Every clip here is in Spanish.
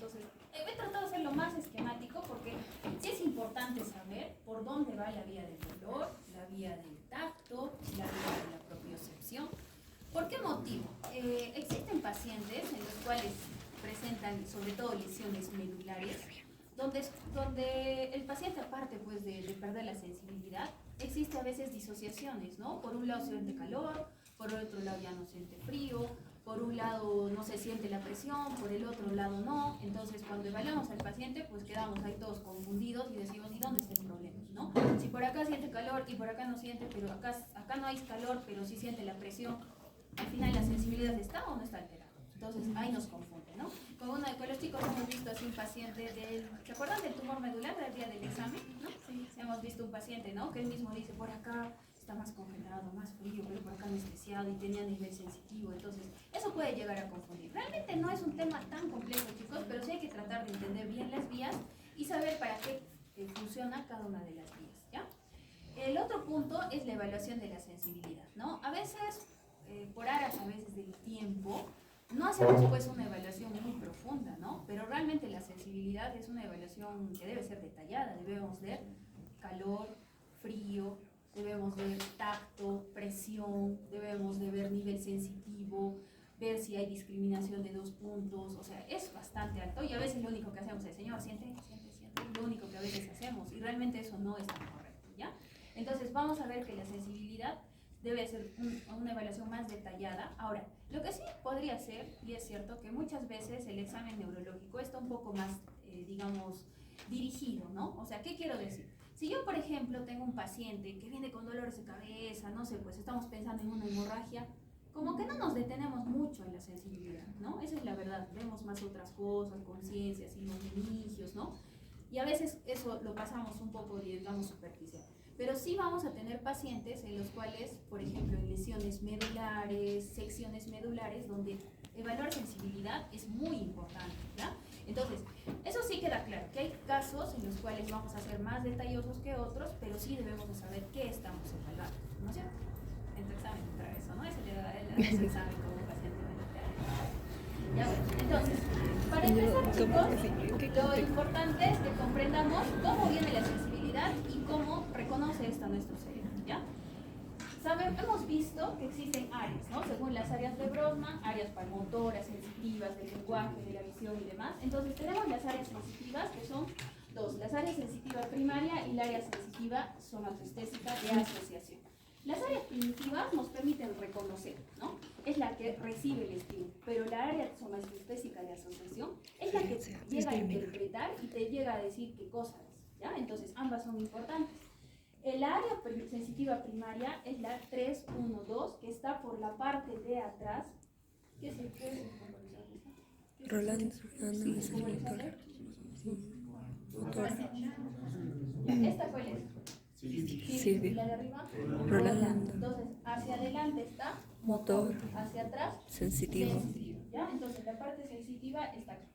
Entonces, he tratado de ser lo más esquemático porque sí es importante saber por dónde va la vía del dolor, la vía del tacto, la vía de la propiocepción. ¿Por qué motivo? Existen pacientes en los cuales presentan sobre todo lesiones medulares, donde el paciente, aparte pues de perder la sensibilidad, existe a veces disociaciones, ¿no? Por un lado siente calor, por el otro lado ya no siente frío, por un lado no se siente la presión, por el otro lado no. Entonces cuando evaluamos al paciente pues quedamos ahí todos confundidos y decimos, ¿y dónde está el problema? ¿No? Si por acá siente calor y por acá no siente, pero acá no hay calor, pero sí siente la presión, al final la sensibilidad está o no está alterada. Entonces ahí nos confunde, ¿no? Con los chicos hemos visto así un paciente ¿se acuerdan del tumor medular del día del examen? ¿No? Sí. Hemos visto un paciente, ¿no? Que él mismo dice, por acá está más congelado, más frío, pero por acá anestesiado y tenía nivel sensitivo. Entonces eso puede llegar a confundir. Realmente no es un tema tan complejo, chicos, pero sí hay que tratar de entender bien las vías y saber para qué funciona cada una de las vías, ¿ya? El otro punto es la evaluación de la sensibilidad, ¿no? A veces, por aras a veces del tiempo, no hacemos pues una evaluación muy profunda, ¿no? Pero realmente la sensibilidad es una evaluación que debe ser detallada. Debemos ver calor, frío, debemos ver tacto, presión, debemos de ver nivel sensitivo, ver si hay discriminación de 2 puntos, o sea, es bastante alto y a veces lo único que hacemos es, señor, siente, lo único que a veces hacemos y realmente eso no es tan correcto, ¿ya? Entonces vamos a ver que la sensibilidad debe ser una evaluación más detallada. Ahora, lo que sí podría ser, y es cierto, que muchas veces el examen neurológico está un poco más, digamos, dirigido, ¿no? O sea, ¿qué quiero decir? Si yo, por ejemplo, tengo un paciente que viene con dolores de cabeza, no sé, pues estamos pensando en una hemorragia, como que no nos detenemos mucho en la sensibilidad, ¿no? Esa es la verdad, vemos más otras cosas, conciencias y los meningios, ¿no? Y a veces eso lo pasamos un poco, digamos, superficial. Pero sí vamos a tener pacientes en los cuales, por ejemplo, en lesiones medulares, secciones medulares, donde evaluar sensibilidad es muy importante, ¿ya? Entonces, eso sí queda claro, que hay casos en los cuales vamos a ser más detallosos que otros, pero sí debemos de saber qué estamos evaluando, ¿no es cierto? En tu examen entra eso, ¿no? Ese le da el examen como un paciente medular. Ya bueno, entonces, para empezar, chicos, lo importante es que comprendamos cómo viene la sensibilidad y cómo reconoce esto nuestro cerebro, ¿ya? Hemos visto que existen áreas, ¿no? Según las áreas de Brodmann, áreas motoras, sensitivas, del lenguaje, de la visión y demás. Entonces tenemos las áreas sensitivas, que son dos, las áreas sensitivas primaria y la área sensitiva somatoestésica de asociación. Las áreas primitivas nos permiten reconocer, ¿no? Es la que recibe el estímulo, pero la área somatoestésica de asociación es la que llega a interpretar y te llega a decir qué cosa es, ¿ya? Entonces ambas son importantes. El área sensitiva primaria es la 312, que está por la parte de atrás. ¿Qué es el Rolando es el motor. ¿Esta cuál es? Sí. ¿Y la de arriba? Rolando. Entonces, hacia adelante está Motor. hacia atrás Sensitivo. ¿ya? Entonces, la parte sensitiva está aquí.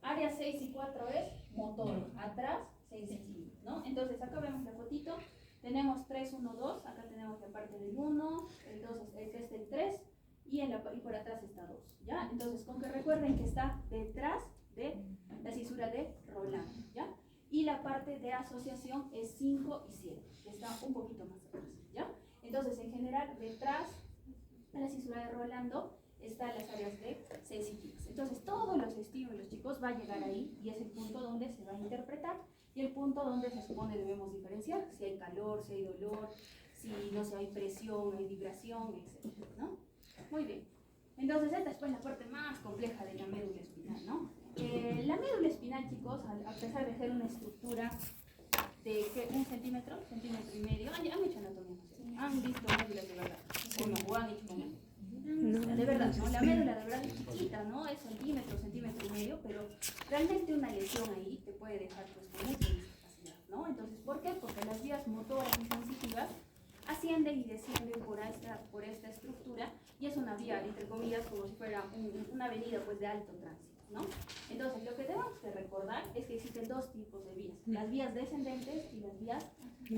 Área 6 y 4 es motor, atrás sensitivo, ¿no? Entonces, acá vemos la fotito. Tenemos 3, 1, 2, acá tenemos la parte del 1, entonces este es el 3 y por atrás está 2, ¿ya? Entonces, con que recuerden que está detrás de la cisura de Rolando, ¿ya? Y la parte de asociación es 5 y 7, que está un poquito más atrás, ¿ya? Entonces, en general, detrás de la cisura de Rolando están las áreas de sensitivas. Entonces, todos los estímulos, chicos, va a llegar ahí y es el punto donde se va a interpretar y el punto donde se supone debemos diferenciar si hay calor, si hay dolor, si no sé, hay presión, hay vibración, etc., ¿no? Muy bien. Entonces, esta es pues la parte más compleja de la médula espinal, ¿no? La médula espinal, chicos, a pesar de ser una estructura de ¿1 centímetro? Centímetro y medio. Han hecho anatomía, ¿no? Han visto médulas de verdad. ¿O han hecho como? No. De verdad, ¿no? La médula de verdad es chiquita, ¿no? Es centímetro, centímetro y medio, pero realmente una lesión ahí te puede dejar pues con mucha discapacidad, ¿no? Entonces, ¿por qué? Porque las vías motoras y sensitivas ascienden y descienden por esta estructura y es una vía, entre comillas, como si fuera una avenida pues de alto tránsito, ¿no? Entonces, lo que debemos de recordar es que existen dos tipos de vías, las vías descendentes y las vías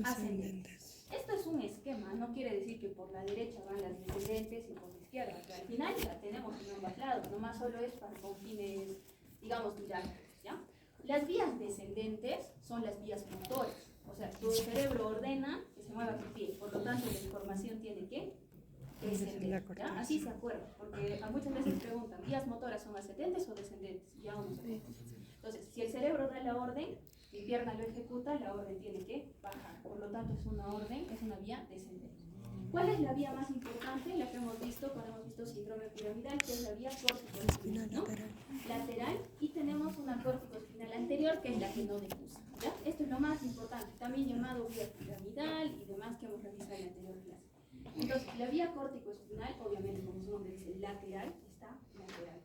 ascendentes. Esto es un esquema, no quiere decir que por la derecha van las descendentes y por la izquierda, que al final la tenemos en ambos lados, nomás solo es para con fines, digamos, didácticos. son las vías motoras. O sea, tu cerebro ordena que se mueva tu pie, por lo tanto la información tiene que descender. ¿Ya? Así se acuerda, porque a muchas veces preguntan, ¿vías motoras son ascendentes o descendentes? Ya uno sabe. Entonces, si el cerebro da la orden, mi pierna lo ejecuta, la orden tiene que bajar. Por lo tanto, es una orden, es una vía descendente. ¿Cuál es la vía más importante? La que hemos visto cuando hemos visto síndrome piramidal, que es la vía corticoespinal, ¿no? Lateral, y tenemos una corticoespinal anterior, que es la que no decusa, ¿ya? Esto es lo más importante, también llamado vía piramidal y demás que hemos revisado en la anterior clase. Entonces, la vía corticoespinal, obviamente, como su nombre dice, lateral, está lateral,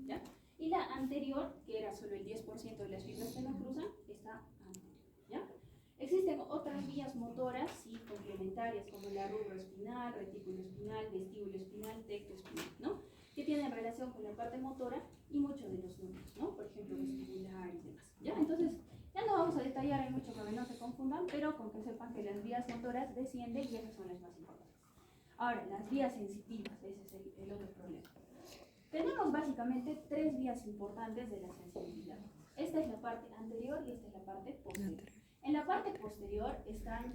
¿ya? Y la anterior, que era solo el 10% de las fibras que no cruzan, está anterior, ¿ya? Existen otras vías motoras, sí, complementarias, como la rubroespinal, retículoespinal, vestíbuloespinal, tectoespinal, ¿no? Que tienen relación con la parte motora y muchos de los números, ¿no? Por ejemplo, vestibular y demás, ¿ya? Entonces, ya no vamos a detallar en mucho para que no se confundan, pero con que sepan que las vías motoras descienden y esas son las más importantes. Ahora, las vías sensitivas, ese es el otro problema. Tenemos básicamente tres vías importantes de la sensibilidad. Esta es la parte anterior y esta es la parte posterior. En la parte posterior están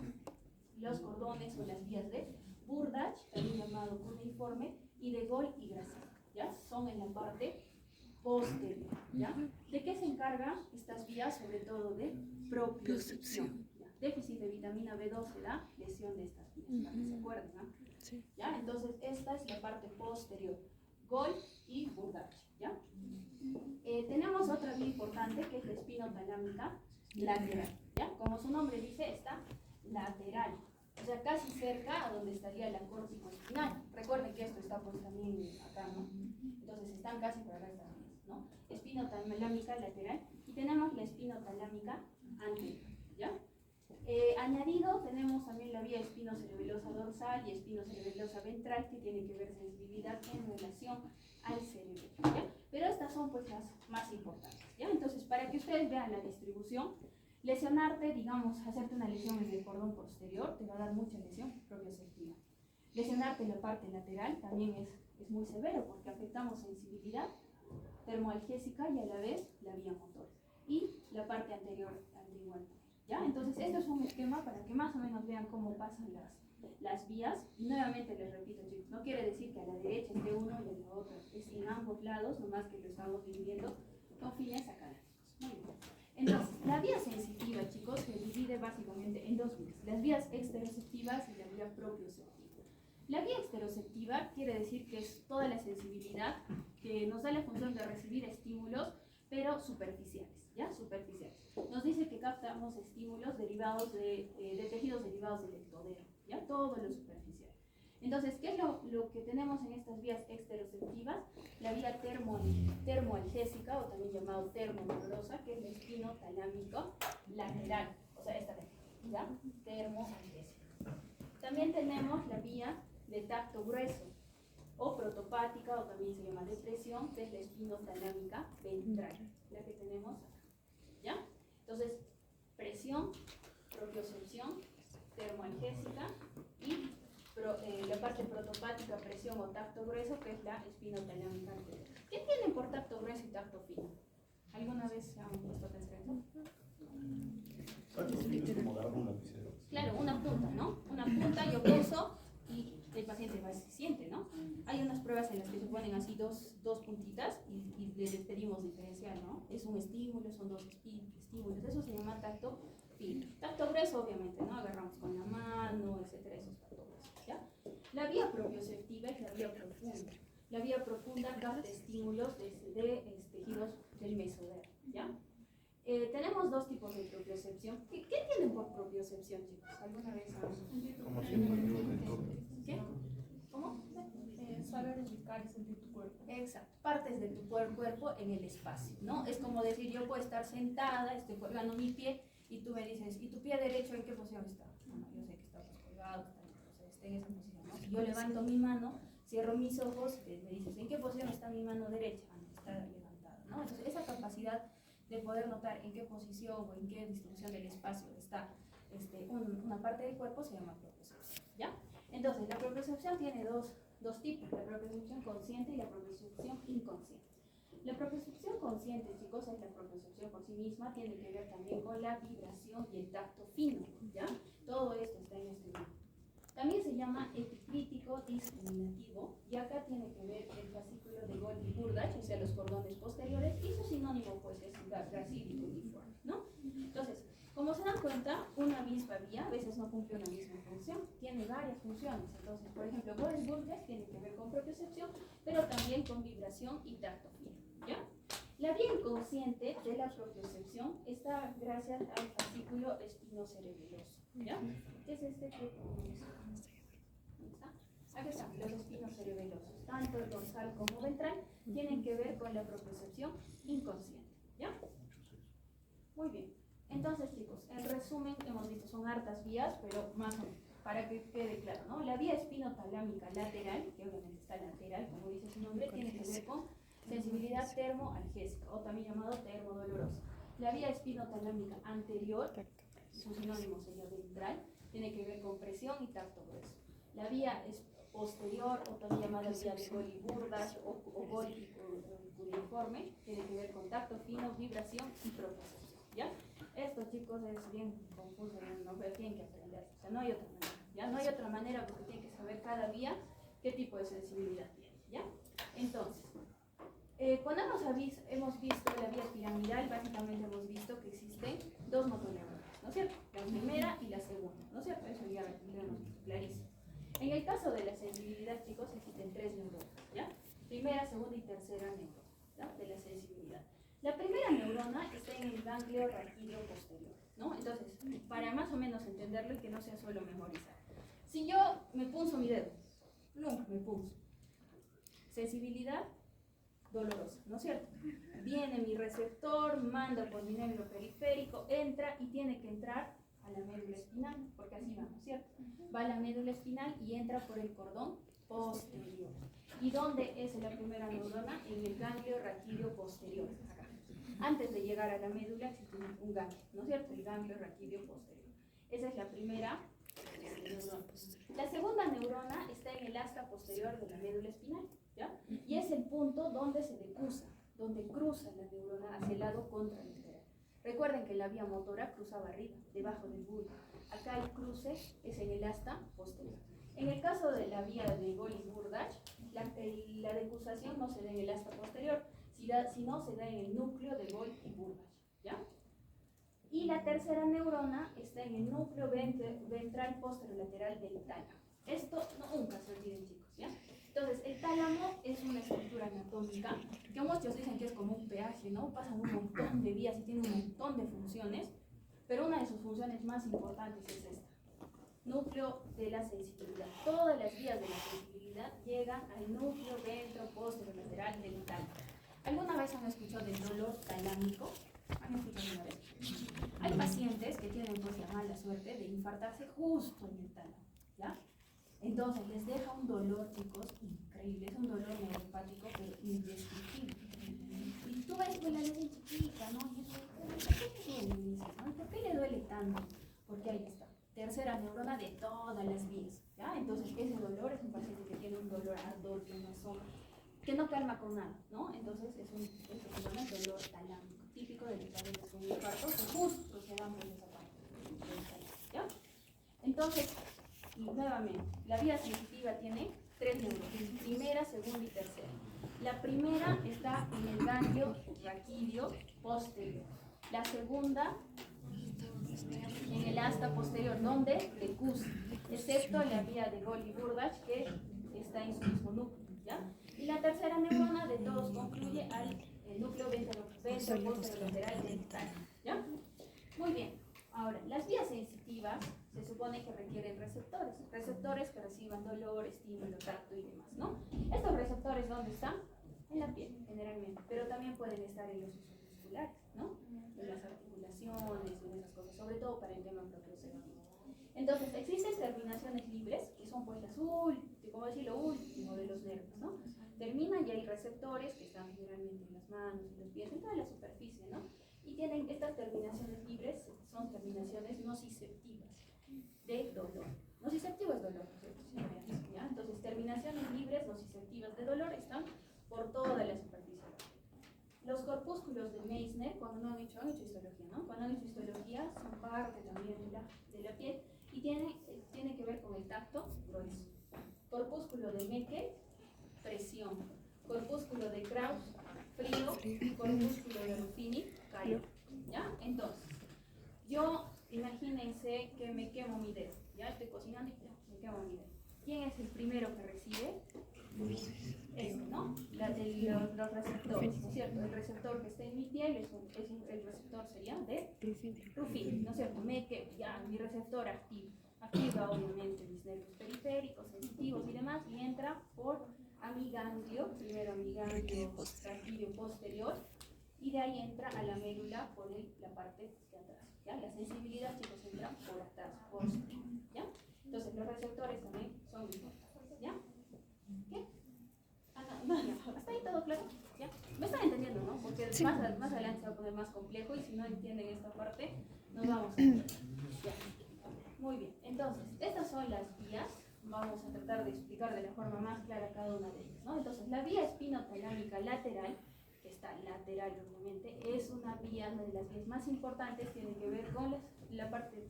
los cordones o las vías de Burdach, también llamado cuneiforme, y de Gol y Gracil, ¿ya? Son en la parte posterior, ¿ya? ¿De qué se encargan estas vías? Sobre todo de propiocepción. ¿Ya? Déficit de vitamina B12 da lesión de estas vías, para que se acuerden, ¿no? Sí. ¿Ya? Entonces, esta es la parte posterior, Gol y Burdach, ¿ya? Tenemos otra vía importante que es la espinotalámica lateral, ¿ya? Como su nombre dice, está lateral, o sea, casi cerca a donde estaría la corticoespinal. Recuerden que esto está pues también acá, ¿no? Entonces están casi por acá estas vías, ¿no? Espinotalámica lateral, y tenemos la espinotalámica anterior, ¿ya? Añadido tenemos también la vía espinocerebelosa dorsal y espinocerebelosa ventral, que tiene que ver sensibilidad en relación al cerebro, ¿ya? Pero estas son pues las más importantes, ¿ya? Entonces, para que ustedes vean la distribución, lesionarte, digamos, hacerte una lesión en el cordón posterior, te va a dar mucha lesión propioceptiva. Lesionarte en la parte lateral también es muy severo, porque afectamos sensibilidad termoalgésica y a la vez la vía motora. Y la parte anterior al igual, ¿ya? Entonces, esto es un esquema para que más o menos vean cómo pasan las vías. Y nuevamente les repito, chicos, no quiere decir que a la derecha esté uno y a la otra, es en ambos lados, nomás que lo estamos dividiendo con fines académicos. Muy bien. Entonces, la vía sensitiva, chicos, se divide básicamente en dos vías: las vías exteroceptivas y la vía propioceptiva. La vía exteroceptiva quiere decir que es toda la sensibilidad que nos da la función de recibir estímulos, pero superficiales, ¿ya? Superficiales. Nos dice que captamos estímulos derivados de tejidos derivados del ectodero, ¿ya? Todo lo superficial. Entonces, ¿qué es lo que tenemos en estas vías exteroceptivas? La vía termoalgésica, o también llamado termoneurosa, que es el espinotalámico lateral, o sea, esta de aquí, ¿ya? Termoalgésica. También tenemos la vía de tacto grueso, o protopática, o también se llama depresión, que es la espinotalámica ventral, la que tenemos acá, ¿ya? Entonces, presión, propiocepción, termoalgésica y la parte protopática, presión o tacto grueso, que es la espinotalámica anterior. ¿Qué tienen por tacto grueso y tacto fino? ¿Alguna vez han visto que es eso? Claro, una punta, ¿no? Una punta, yo peso y el paciente va y se siente, ¿no? Hay unas pruebas en las que se ponen así dos puntitas y les pedimos diferencial, ¿no? Es un estímulo, son dos estímulos, eso se llama tacto fino. Tacto grueso, obviamente, ¿no? Agarramos con la mano, etcétera, esos tacto gruesos, ¿ya? La vía propioceptiva es la vía profunda. La vía profunda capta estímulos de tejidos del mesodermo, ¿ya? Tenemos dos tipos de propiocepción. ¿Qué tienen por propiocepción, chicos? ¿Alguna vez ¿Qué? ¿Cómo? Saber ubicar y sentir tu cuerpo. Exacto, partes de tu cuerpo en el espacio, ¿no? Es como decir, yo puedo estar sentada, estoy colgando mi pie y tú me dices, ¿y tu pie derecho en qué posición está? Bueno, yo sé que está pues colgado, está en esa posición, ¿no? Si yo levanto mi mano, cierro mis ojos, me dices, ¿en qué posición está mi mano derecha? Está levantada, ¿no? Entonces, esa capacidad de poder notar en qué posición o en qué distribución del espacio está una parte del cuerpo se llama propiocepción, ¿ya? Entonces, la propiocepción tiene dos tipos, la propiocepción consciente y la propiocepción inconsciente. La propiocepción consciente, chicos, es la propiocepción por sí misma, tiene que ver también con la vibración y el tacto fino, ¿ya? Todo esto está en este grupo. También se llama epicrítico discriminativo, y acá tiene que ver el fascículo de Golgi-Burdach, o sea, los cordones posteriores, y su sinónimo, pues, es gracílico uniforme, ¿no? Entonces, como se dan cuenta, una misma vía a veces no cumple una misma función, tiene varias funciones. Entonces, por ejemplo, Golgi-Burdach tiene que ver con propiocepción, pero también con vibración y tacto fino, ¿ya? La vía inconsciente de la propiocepción está gracias al fascículo espinocerebeloso, ¿ya? ¿Qué es este que aquí están los espinos cerebelosos, tanto el dorsal como ventral, tienen que ver con la propiocepción inconsciente, ¿ya? Muy bien. Entonces, chicos, en resumen, hemos visto, son hartas vías, pero más o menos, para que quede claro, ¿no? La vía espinotalámica lateral, que obviamente está lateral, como dice su nombre, tiene que ver con sensibilidad termoalgésica, o también llamado termodolorosa. La vía espinotalámica anterior, su sinónimo sería ventral, tiene que ver con presión y tacto grueso. La vía posterior, o también llamada vía de Golgi-Burdach o Golgi-cuneiforme, tiene que ver con tacto fino, vibración y propiocepción, ¿ya? Esto, chicos, es bien confuso, ¿no? Pero tienen que aprender, o sea, no hay otra manera, ¿ya? No hay otra manera porque tienen que saber cada vía qué tipo de sensibilidad tiene, ¿ya? Entonces, cuando hemos visto la vía piramidal, básicamente hemos visto que existen dos motoneuronas, ¿no es cierto? La primera y la segunda, ¿no es cierto? Eso ya lo hemos visto clarísimo. En el caso de la sensibilidad, chicos, existen tres neuronas, ¿ya? Primera, segunda y tercera neurona, ¿ya? De la sensibilidad. La primera neurona está en el ganglio raquídeo posterior, ¿no? Entonces, para más o menos entenderlo y que no sea solo memorizar. Si yo me punzo mi dedo, nunca me punzo. Sensibilidad dolorosa, ¿no es cierto? Viene mi receptor, manda por mi nervio periférico, entra y tiene que entrar a la médula espinal, porque así vamos, ¿cierto? Va a la médula espinal y entra por el cordón posterior. ¿Y dónde es la primera neurona? En el ganglio raquídeo posterior, acá. Antes de llegar a la médula existe un ganglio, ¿no es cierto? El ganglio raquídeo posterior. Esa es la primera neurona. La segunda neurona está en el asta posterior de la médula espinal, ¿ya? Y es el punto donde se decusa, donde cruza la neurona hacia el lado contralateral. Recuerden que la vía motora cruzaba arriba, debajo del bulbo. Acá el cruce es en el asta posterior. En el caso de la vía de Golgi-Burdach, la decusación no se da en el asta posterior, sino se da en el núcleo de Golgi-Burdach, ¿ya? Y la tercera neurona está en el núcleo ventral posterolateral del tálamo. Esto nunca se olviden, chicos, ¿ya? Entonces, el tálamo es una estructura anatómica que muchos dicen que es como un peaje, ¿no? Pasan un montón de vías y tiene un montón de funciones, pero una de sus funciones más importantes es esta: núcleo de la sensibilidad. Todas las vías de la sensibilidad llegan al núcleo ventro-posterolateral del tálamo. ¿Alguna vez han escuchado del dolor talámico? ¿Han escuchado alguna vez? Hay pacientes que tienen, pues, la mala suerte de infartarse justo en el tálamo, ¿ya? Entonces les deja un dolor, chicos, increíble. Es un dolor neuropático, pero indescriptible. Y tú ves que la niña chiquita, ¿no? Y eso, ¿por qué le duele? ¿No? ¿Por qué le duele tanto? Porque ahí está. Tercera neurona de todas las vías, ¿ya? Entonces ese dolor es un paciente que tiene un dolor ardor, quemazón, que no calma con nada, ¿no? Entonces es un dolor talámico, típico de los pacientes con infarto, que justo se dan por esa parte, ¿ya? Entonces, y nuevamente, la vía sensitiva tiene tres neuronas: primera, segunda y tercera. La primera está en el ganglio raquídeo posterior. La segunda en el asta posterior, donde decusa, excepto la vía de Golgi-Burdach, que está en su mismo núcleo, ¿ya? Y la tercera neurona de todos concluye al núcleo ventro-posterolateral del tálamo, ¿ya? Muy bien. Ahora, las vías sensitivas se supone que requieren receptores que reciban dolor, estímulo, tacto y demás, ¿no? Estos receptores, ¿dónde están? En la piel, generalmente, pero también pueden estar en los usos musculares, ¿no? En las articulaciones, en esas cosas, sobre todo para el tema propioceptivo. Entonces, existen terminaciones libres, que son, pues, como decir, lo último de los nervios, ¿no? Terminan y hay receptores que están generalmente en las manos, en los pies, en toda la superficie, ¿no? Y tienen estas terminaciones libres, son terminaciones nociceptivas de dolor. Nociceptivo es dolor, ¿no? ¿Ya? Entonces, terminaciones libres nociceptivas de dolor están por toda la superficie. Los corpúsculos de Meissner, cuando no han hecho histología, ¿no? Cuando han hecho histología, son parte también de la piel y tiene que ver con el tacto grueso. Corpúsculo de Meckel, presión. Corpúsculo de Krauss, frío. Corpúsculo de Ruffini, calor. ¿Ya? Entonces, yo, imagínense que me quemo mi dedo. Ya estoy cocinando y me quemo mi dedo. ¿Quién es el primero que recibe? ¿No? Los receptores, ¿no es cierto? El receptor que está en mi piel el receptor sería de Ruffini, ¿no es cierto? Ya mi receptor activa obviamente mis nervios periféricos, sensitivos y demás, y entra a mi ganglio, primero a mi ganglio raquídeo posterior, y de ahí entra a la médula por la parte de atrás. ¿Ya? La sensibilidad, chicos, entra por atrás, ¿ya? Entonces los receptores también son importantes, ¿ya? ¿Qué? No, hasta ahí todo claro. ¿Ya? Me están entendiendo, ¿no? Porque sí. más adelante se va a poner más complejo y si no entienden esta parte, nos vamos a entender. ¿Ya? Muy bien, entonces, estas son las vías. Vamos a tratar de explicar de la forma más clara cada una de ellas, ¿no? Entonces, la vía espinotalámica lateral, que está lateral obviamente, es una vía de las vías más importantes, tiene que ver con la parte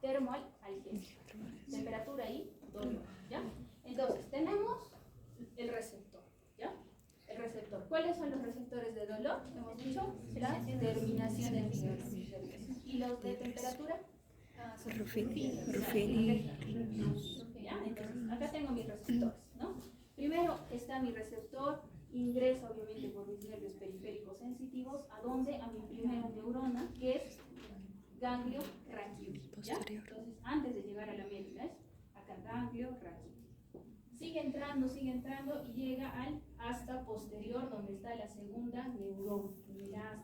termoalgésica. Temperatura y dolor, ¿ya? Entonces, tenemos el receptor, ¿ya? El receptor. ¿Cuáles son los receptores de dolor? Hemos dicho la terminaciones nerviosas. ¿Y los de temperatura? Ruffini. ¿Ya? Entonces, acá tengo mis receptores, ¿no? Primero está mi receptor, ingresa obviamente por mis nervios periféricos sensitivos, ¿a dónde? A mi primera neurona, que es ganglio raquídeo, ¿ya? Entonces, antes de llegar a la médula, es acá ganglio raquídeo. Sigue entrando y llega al asta posterior, donde está la segunda neurona, la